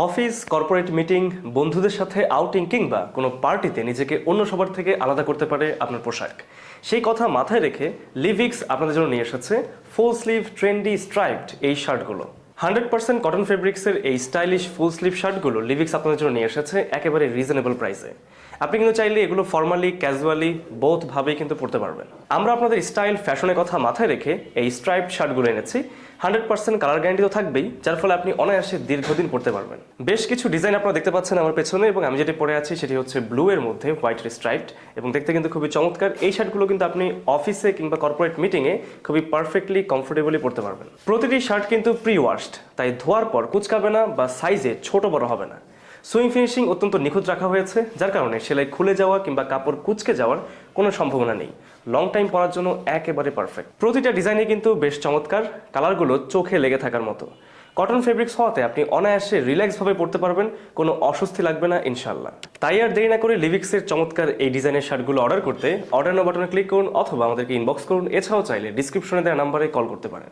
Office, corporate meeting, বন্ধুদের সাথে outing কিংবা কোনো পার্টিতে নিজেকে অন্য সবার থেকে আলাদা করতে পারে আপনার পোশাক। সেই কথা মাথায় রেখে লিভিক্স আপনাদের জন্য নিয়ে এসেছে ফুল স্লিভ ট্রেন্ডি স্ট্রাইপড এই শার্টগুলো। 100% কটন ফেব্রিক্সের এই স্টাইলিশ ফুল স্লিভ শার্টগুলো লিভিক্স আপনাদের জন্য নিয়ে এসেছে একেবারে রিজনেবল প্রাইসে। আপনি কিন্তু চাইলে এগুলো ফর্মালি, ক্যাজুয়ালি বোথভাবেই কিন্তু পরতে পারবেন। আমরা আপনাদের স্টাইল, ফ্যাশনের কথা মাথায় রেখে এই স্ট্রাইপড শার্টগুলো এনেছি। 100% কালার গ্যারান্টি তো থাকবেই, যার ফলে আপনি অনায়াসে দীর্ঘদিন পরতে পারবেন। বেশ কিছু ডিজাইন আপনারা দেখতে পাচ্ছেন আমার পেছনে, এবং আমি যেটি পরে আছি সেটি হচ্ছে ব্লু এর মধ্যে হোয়াইট স্ট্রাইপড, এবং দেখতে কিন্তু খুবই চমৎকার। এই শার্টগুলো কিন্তু আপনি অফিসে কিংবা কর্পোরেট মিটিংয়ে খুবই পারফেক্টলি, কমফোর্টেবলি পরতে পারবেন। প্রতিটি শার্ট কিন্তু প্রি ওয়াশড, তাই ধোয়ার পর কুচকাবে না বা সাইজে ছোট বড় হবে না। সুইং ফিনিশিং অত্যন্ত নিখুঁত রাখা হয়েছে, যার কারণে সেলাই খুলে যাওয়া কিংবা কাপড় কুচকে যাওয়ার কোনো সম্ভাবনা নেই। লং টাইম পরার জন্য একেবারে পারফেক্ট। প্রতিটা ডিজাইনে কিন্তু বেশ চমৎকার, কালারগুলো চোখে লেগে থাকার মতো। কটন ফেব্রিক্স হওয়াতে আপনি অনায়াসে রিল্যাক্সভাবে পরতে পারবেন, কোনো অস্বস্তি লাগবে না ইনশাল্লাহ। তাই আর দেরি না করে লিভিক্সের চমৎকার এই ডিজাইনের শার্টগুলো অর্ডার করতে অর্ডার নাও বাটনে ক্লিক করুন অথবা আমাদেরকে ইনবক্স করুন। এছাড়াও চাইলে ডিসক্রিপশনে দেওয়া নাম্বারে কল করতে পারেন।